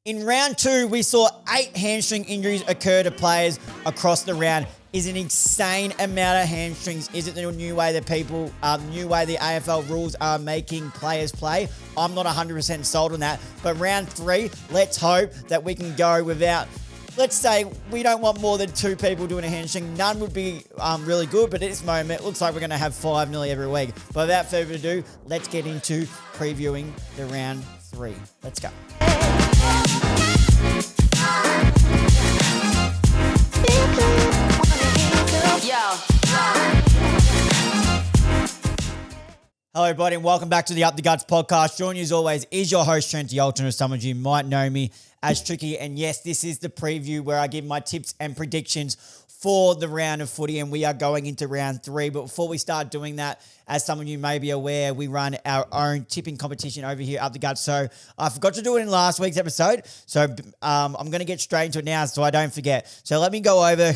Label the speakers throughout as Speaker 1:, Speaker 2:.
Speaker 1: In round 2, we saw 8 hamstring injuries occur to players across the round. Is an insane amount of hamstrings. Is it the new way that new way the AFL rules are making players play? I'm not 100% sold on that. But round 3, let's hope that we can go without, let's say we don't want more than 2 people doing a hamstring. None would be really good, but at this moment, it looks like we're going to have 5 nearly every week. But without further ado, let's get into previewing the round 3. Let's go. Hello, everybody, and welcome back to the Up the Guts podcast. Joining you as always is your host, Trent Yolton, or some of you might know me as Tricky. And yes, this is the preview where I give my tips and predictions for the round of footy, and we are going into round 3. But before we start doing that, as some of you may be aware, we run our own tipping competition over here at Up the Guts. So I forgot to do it in last week's episode. So I'm going to get straight into it now so I don't forget. So let me go over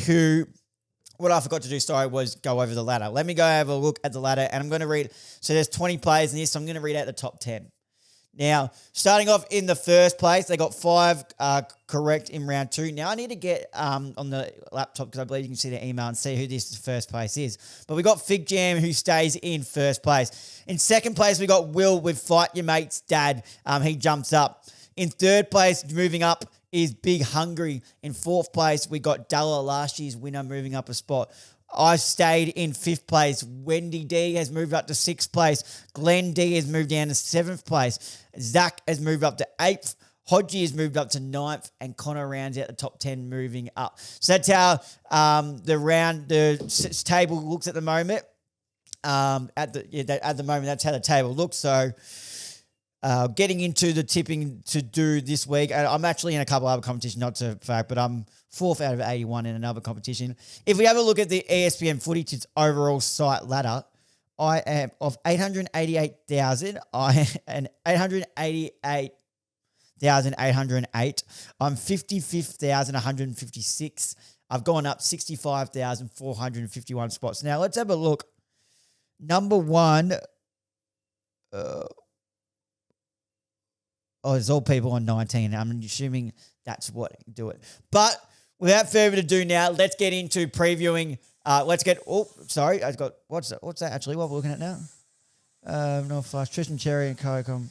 Speaker 1: what I forgot to do, was go over the ladder. Let me go have a look at the ladder, and I'm going to read. So there's 20 players in this, so I'm going to read out the top 10. Now, starting off in the first place, they got 5 correct in round 2. Now, I need to get on the laptop because I believe you can see the email and see who this first place is. But we got Fig Jam, who stays in first place. In second place, we got Will with Fight Your Mate's Dad. He jumps up. In third place, moving up, is Big Hungry. In fourth place, we got Della, last year's winner, moving up a spot. I stayed in 5th place. Wendy D has moved up to 6th place. Glenn D has moved down to 7th place. Zach has moved up to 8th. Hodgie has moved up to 9th. And Connor rounds out the top 10, moving up. So that's how the table looks at the moment. At the moment, that's how the table looks. So getting into the tipping to do this week. I'm actually in a couple other competitions, not to fact, but I'm 4th out of 81 in another competition. If we have a look at the ESPN Footy Tips overall site ladder, I am of 888,000. I am 888,808. I'm 55,156. I've gone up 65,451 spots. Now let's have a look. Number 1. There's all people on 19. I'm assuming that's what do it. But without further ado now, let's get into previewing. What's that actually? What we're looking at now? No flash. Tristan Cherry and Kai Cobb.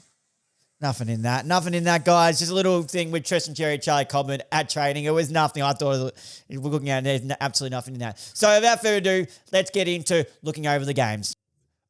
Speaker 1: Nothing in that, guys. Just a little thing with Tristan Cherry and Charlie Cobman at training. It was nothing. I thought we're looking at it. There's absolutely nothing in that. So without further ado, let's get into looking over the games.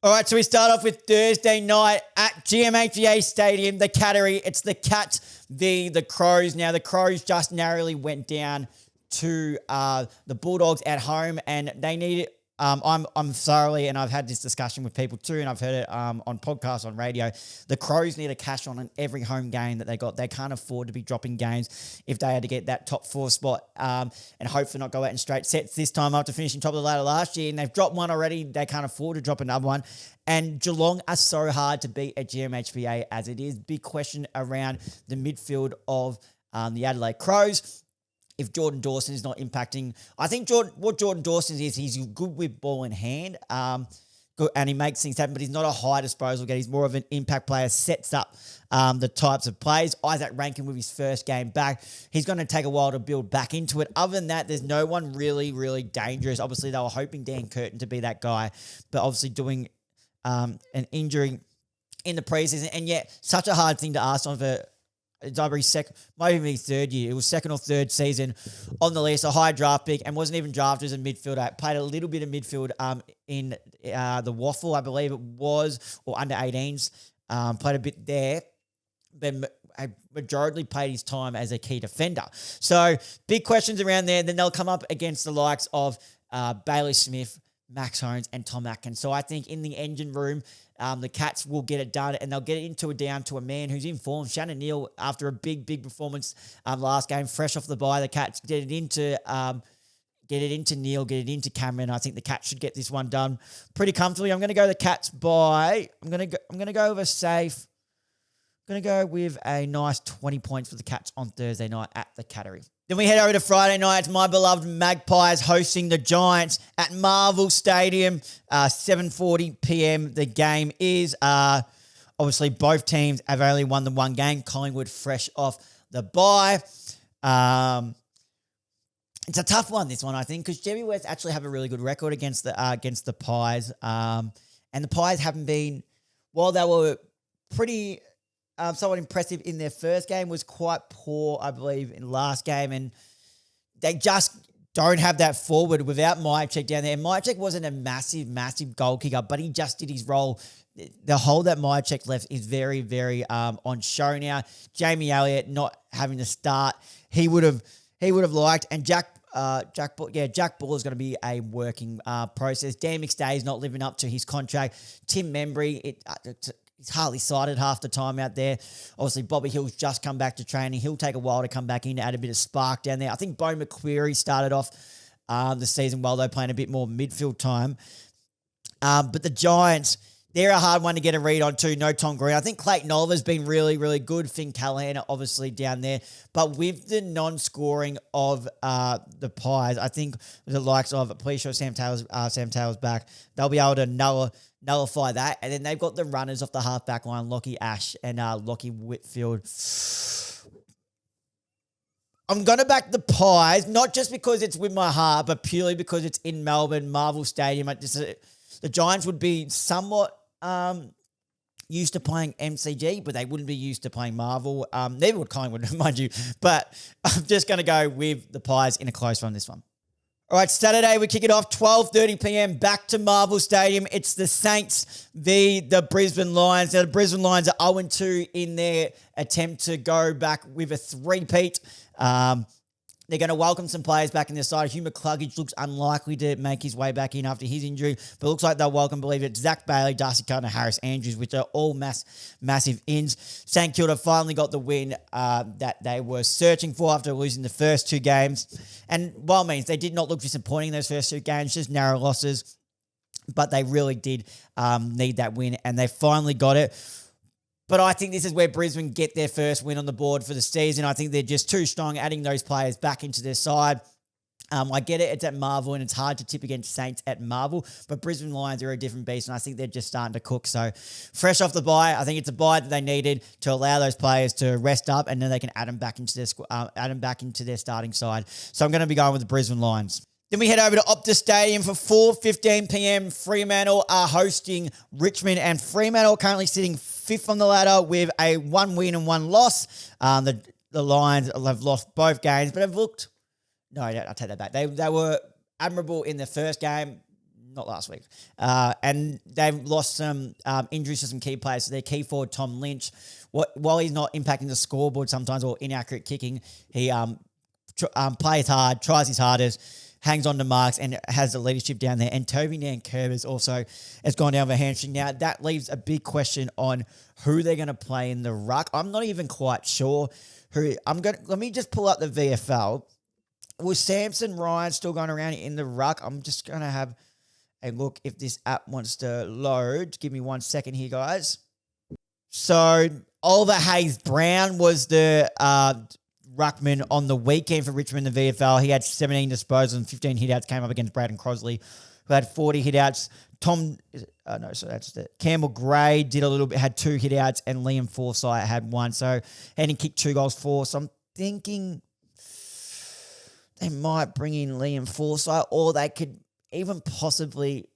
Speaker 1: All right, so we start off with Thursday night at GMHBA Stadium, the Cattery. It's the Cats v. the Crows. Now, the Crows just narrowly went down to the Bulldogs at home, and they need I'm thoroughly, and I've had this discussion with people too, and I've heard it on podcasts, on radio. The Crows need a cash on in every home game that they got. They can't afford to be dropping games if they had to get that top 4 spot and hopefully not go out in straight sets this time after finishing top of the ladder last year. And they've dropped one already. They can't afford to drop another one. And Geelong are so hard to beat at GMHBA as it is. Big question around the midfield of the Adelaide Crows. If Jordan Dawson is not impacting, I think what Jordan Dawson is, he's good with ball in hand, and he makes things happen, but he's not a high disposal guy. He's more of an impact player, sets up the types of plays. Isaac Rankin with his first game back, he's going to take a while to build back into it. Other than that, there's no one really, really dangerous. Obviously, they were hoping Dan Curtin to be that guy, but obviously doing an injury in the preseason, and yet such a hard thing to ask of might even be third year. It was second or third season on the list, a high draft pick, and wasn't even drafted as a midfielder. Played a little bit of midfield in the Waffle, I believe it was, or under 18s. Played a bit there, but majority played his time as a key defender. So big questions around there. Then they'll come up against the likes of Bailey Smith, Max Holmes, and Tom Atkins. So I think in the engine room, the Cats will get it done, and they'll get it down to a man who's in form. Shannon Neal, after a big performance last game, fresh off the bye, the Cats get it into Neal, get it into Cameron. I think the Cats should get this one done pretty comfortably. I'm going to go the Cats by. I'm going to go with a safe. I'm going to go with a nice 20 points for the Cats on Thursday night at the Cattery. Then we head over to Friday night. It's my beloved Magpies hosting the Giants at Marvel Stadium, 7:40 p.m. The game is obviously both teams have only won the one game. Collingwood fresh off the bye. It's a tough one, this one, I think, because Jemmy West actually have a really good record against the Pies. And the Pies haven't been, while they were pretty somewhat impressive in their first game, was quite poor, I believe, in last game. And they just don't have that forward without Mychek down there. And Mychek wasn't a massive goal kicker, but he just did his role. The hole that Mychek left is very, very on show now. Jamie Elliott not having to start, he would have liked. And Jack Ball is going to be a working process. Dan McStay's not living up to his contract. Tim Membry, he's hardly sighted half the time out there. Obviously, Bobby Hill's just come back to training. He'll take a while to come back in to add a bit of spark down there. I think Bo McQuarrie started off the season well, though, playing a bit more midfield time. But the Giants, they're a hard one to get a read on too. No Tom Green. I think Clayton Oliver's been really, really good. Finn Callahan obviously down there. But with the non-scoring of the Pies, I think the likes of, please show Sam Taylor's back, they'll be able to nullify that. And then they've got the runners off the half-back line, Lockie Ash and Lockie Whitfield. I'm going to back the Pies, not just because it's with my heart, but purely because it's in Melbourne, Marvel Stadium. The Giants would be somewhat used to playing MCG, but they wouldn't be used to playing Marvel. Neither would Collingwood, mind you. But I'm just going to go with the Pies in a close one, this one. All right, Saturday, we kick it off, 12:30 p.m, back to Marvel Stadium. It's the Saints v. the Brisbane Lions. Now, the Brisbane Lions are 0-2 in their attempt to go back with a three-peat. They're going to welcome some players back in their side. Hugh McCluggage looks unlikely to make his way back in after his injury, but it looks like they'll welcome, believe it, Zach Bailey, Darcy Carter, Harris Andrews, which are all massive ins. St Kilda finally got the win that they were searching for after losing the first two games. And by all means, they did not look disappointing in those first two games, just narrow losses, but they really did need that win, and they finally got it. But I think this is where Brisbane get their first win on the board for the season. I think they're just too strong, adding those players back into their side. I get it, it's at Marvel, and it's hard to tip against Saints at Marvel, but Brisbane Lions are a different beast, and I think they're just starting to cook. So fresh off the bye, I think it's a bye that they needed to allow those players to rest up, and then they can add them back into their starting side. So I'm going to be going with the Brisbane Lions. Then we head over to Optus Stadium for 4:15 p.m. Fremantle are hosting Richmond, and Fremantle currently sitting fifth on the ladder with a 1 win and 1 loss. The Lions have lost both games, but have looked... No, I'll take that back. They were admirable in the first game, not last week. And they've lost some injuries to some key players. So their key forward, Tom Lynch, while he's not impacting the scoreboard sometimes or inaccurate kicking, he plays hard, tries his hardest, hangs on to marks, and has the leadership down there. And Toby Nankervis also has gone down with a hamstring. Now, that leaves a big question on who they're going to play in the ruck. I'm not even quite sure who. Let me just pull up the VFL. Was Samson Ryan still going around in the ruck? I'm just going to have a look if this app wants to load. Give me 1 second here, guys. So, Oliver Hayes-Brown was the ruckman on the weekend for Richmond in the VFL. He had 17 disposals and 15 hitouts, came up against Braden Crosley, who had 40 hitouts. Campbell Gray did a little bit, had 2 hitouts, and Liam Forsyth had 1. So, and he kicked 2 goals for. So, I'm thinking they might bring in Liam Forsyth, or they could even possibly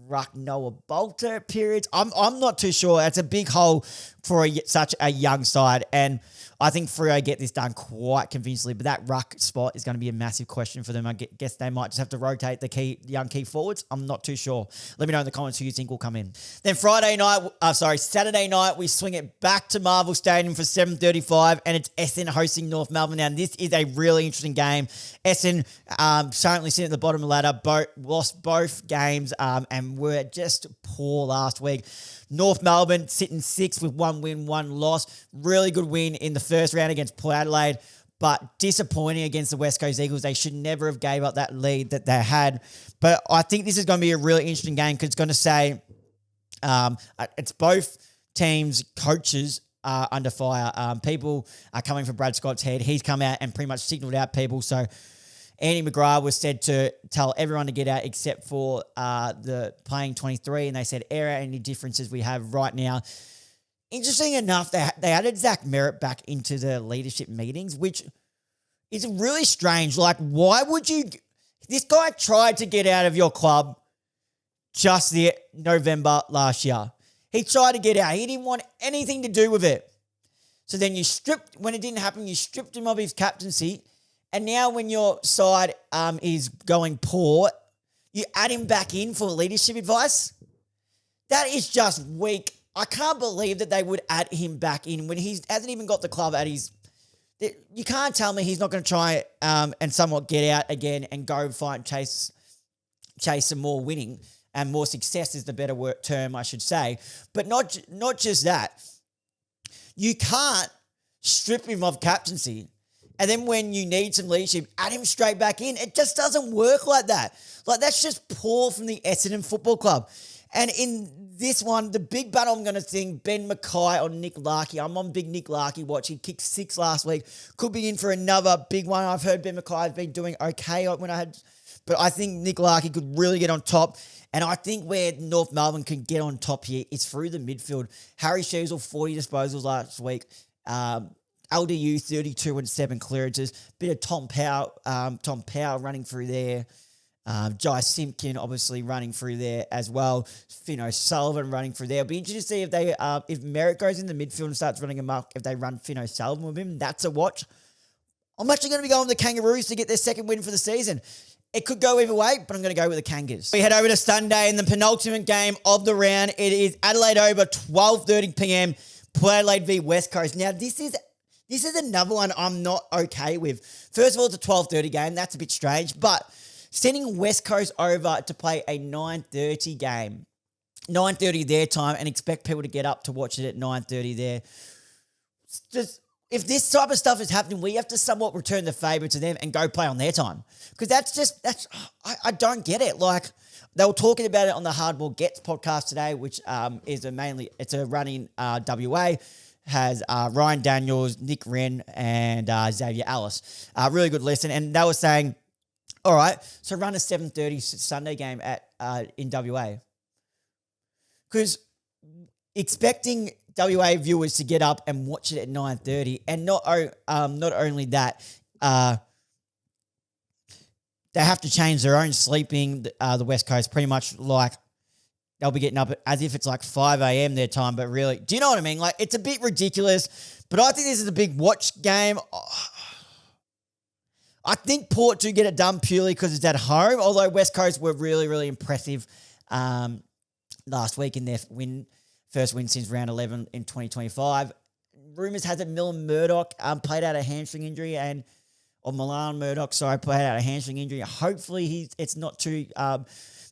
Speaker 1: ruck Noah Bolter at periods. I'm not too sure. That's a big hole for such a young side, and I think Freo get this done quite convincingly, but that ruck spot is going to be a massive question for them. I guess they might just have to rotate the young key forwards. I'm not too sure. Let me know in the comments who you think will come in. Then Saturday night, we swing it back to Marvel Stadium for 7:35, and it's Essendon hosting North Melbourne. Now, this is a really interesting game. Essendon currently sitting at the bottom of the ladder, lost both games, and were just poor last week. North Melbourne sitting 6th with 1 win, 1 loss. Really good win in the first round against Port Adelaide, but disappointing against the West Coast Eagles. They should never have gave up that lead that they had. But I think this is going to be a really interesting game because it's going to say it's both teams' coaches under fire. People are coming for Brad Scott's head. He's come out and pretty much signalled out people. So Andy McGrath was said to tell everyone to get out except for the playing 23, and they said air out any differences we have right now. interesting enough, they added Zach Merritt back into the leadership meetings, which is really strange. Like, why would you? This guy tried to get out of your club just the November last year. He tried to get out. He didn't want anything to do with it. So then when it didn't happen, you stripped him of his captaincy. And now when your side is going poor, you add him back in for leadership advice. That is just weak. I can't believe that they would add him back in when he hasn't even got the club at his... You can't tell me he's not going to try and somewhat get out again and go fight and chase some more winning, and more success is the better term, I should say. But not just that. You can't strip him of captaincy, and then when you need some leadership, add him straight back in. It just doesn't work like that. Like, that's just poor from the Essendon Football Club. And in this one, the big battle I'm going to think, Ben Mackay or Nick Larkey. I'm on big Nick Larkey watch. He kicked 6 last week. Could be in for another big one. I've heard Ben Mackay has been doing okay but I think Nick Larkey could really get on top. And I think where North Melbourne can get on top here is through the midfield. Harry Sheasel, 40 disposals last week. LDU, 32 and 7 clearances. Bit of Tom Powell running through there. Jai Simpkin obviously running through there as well. Finn O'Sullivan running through there. It'll be interesting to see if Merritt goes in the midfield and starts running amok, if they run Finn O'Sullivan with him. That's a watch. I'm actually going to be going with the Kangaroos to get their second win for the season. It could go either way, but I'm going to go with the Kangas. We head over to Sunday in the penultimate game of the round. It is Adelaide over 12:30 p.m. Port Adelaide v West Coast. Now, this is another one I'm not okay with. First of all, it's a 12:30 game. That's a bit strange, but sending West Coast over to play a 9:30 game, 9:30 their time, and expect people to get up to watch it at 9:30 there. If this type of stuff is happening, we have to somewhat return the favour to them and go play on their time. Because I don't get it. Like, they were talking about it on the Hardball Gets podcast today, which is it's a run in WA, has Ryan Daniels, Nick Wren, and Xavier Ellis. Really good listen. And they were saying, all right, so run a 7:30 Sunday game in WA. Because expecting WA viewers to get up and watch it at 9:30, and not only that, they have to change their own sleeping. The West Coast, pretty much like they'll be getting up as if it's like 5 a.m. their time, but really, do you know what I mean? Like, it's a bit ridiculous, but I think this is a big watch game. I think Port do get it done purely because it's at home, although West Coast were really, really impressive last week in their first win since round 11 in 2025. Rumours has it Milan Murdoch played out a hamstring injury, or Milan Murdoch, played out a hamstring injury. Hopefully it's not too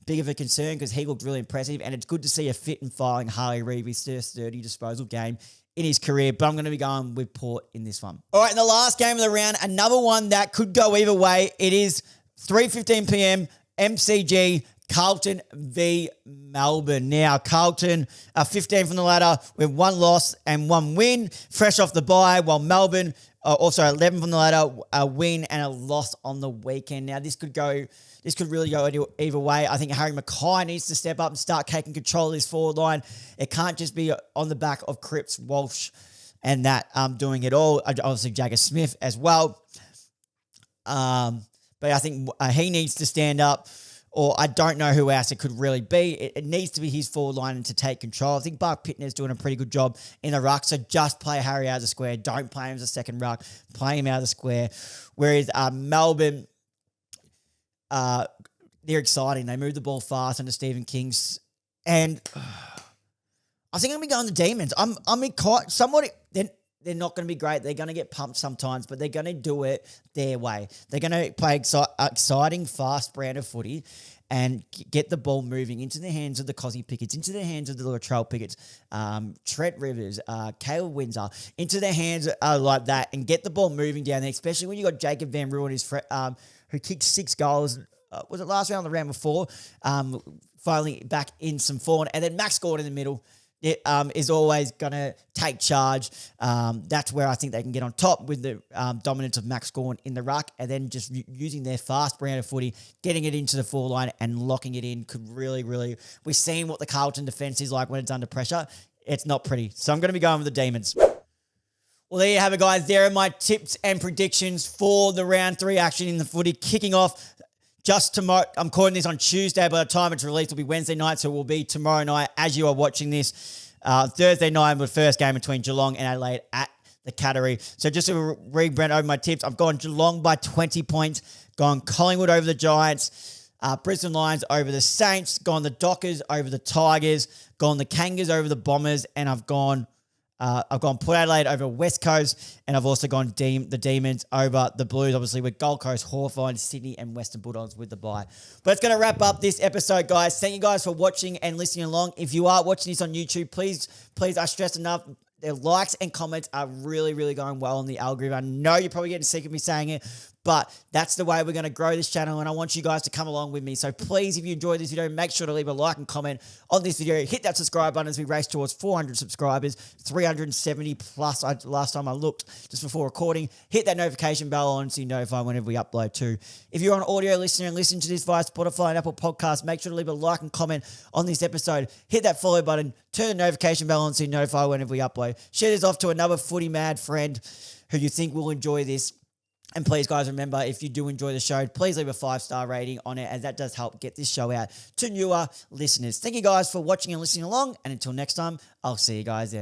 Speaker 1: big of a concern, because he looked really impressive, and it's good to see a fit and firing Harley Reeve, his first 30 disposal game in his career, but I'm going to be going with Port in this one. All right, in the last game of the round, another one that could go either way. It is 3:15 p.m. MCG, Carlton v Melbourne. Now, Carlton are 15 from the ladder with 1 loss and 1 win, fresh off the bye, while Melbourne are also 11 from the ladder, a win and a loss on the weekend. Now, this could really go either way. I think Harry Mackay needs to step up and start taking control of this forward line. It can't just be on the back of Cripps, Walsh, and that doing it all. Obviously, Jagger Smith as well. But I think he needs to stand up, or I don't know who else it could really be. It needs to be his forward line and to take control. I think Buck Pittner's doing a pretty good job in the ruck, so just play Harry out of the square. Don't play him as a second ruck. Play him out of the square. Whereas Melbourne, they're exciting. They move the ball fast under Stephen King's, and I think I'm going to be going the Demons. They're not going to be great. They're going to get pumped sometimes, but they're going to do it their way. They're going to play exciting, fast brand of footy and get the ball moving into the hands of the Cozzy Pickett's, into the hands of the Latrell Pickett's, Trent Rivers, Caleb Windsor, into their hands like that, and get the ball moving down there, especially when you got Jacob Van Rooyen, who kicked 6 goals. Was it last round or the round before? Finally back in some form. And then Max Gordon in the middle is always going to take charge. That's where I think they can get on top with the dominance of Max Gordon in the ruck, and then just using their fast brand of footy, getting it into the forward line and locking it in could really, really... We've seen what the Carlton defence is like when it's under pressure. It's not pretty. So I'm going to be going with the Demons. Well, there you have it, guys. There are my tips and predictions for the round 3 action in the footy kicking off just tomorrow. I'm recording this on Tuesday. By the time it's released, it'll be Wednesday night, so it will be tomorrow night as you are watching this. Thursday night, the first game between Geelong and Adelaide at the Cattery. So just to rebrand over my tips, I've gone Geelong by 20 points, gone Collingwood over the Giants, Brisbane Lions over the Saints, gone the Dockers over the Tigers, gone the Kangas over the Bombers, and I've gone Port Adelaide over West Coast, and I've also gone the Demons over the Blues, obviously with Gold Coast, Hawthorn, Sydney, and Western Bulldogs with the bye. But it's going to wrap up this episode, guys. Thank you guys for watching and listening along. If you are watching this on YouTube, please, I stress enough, the likes and comments are really, really going well on the algorithm. I know you're probably getting sick of me saying it, but that's the way we're going to grow this channel, and I want you guys to come along with me. So please, if you enjoyed this video, make sure to leave a like and comment on this video. Hit that subscribe button as we race towards 400 subscribers, 370 plus last time I looked just before recording. Hit that notification bell on so you notify whenever we upload too. If you're on audio listener and listen to this via Spotify and Apple Podcasts, make sure to leave a like and comment on this episode. Hit that follow button, turn the notification bell on so you notify whenever we upload. Share this off to another footy mad friend who you think will enjoy this. And please, guys, remember, if you do enjoy the show, please leave a 5-star rating on it, as that does help get this show out to newer listeners. Thank you guys for watching and listening along. And until next time, I'll see you guys then.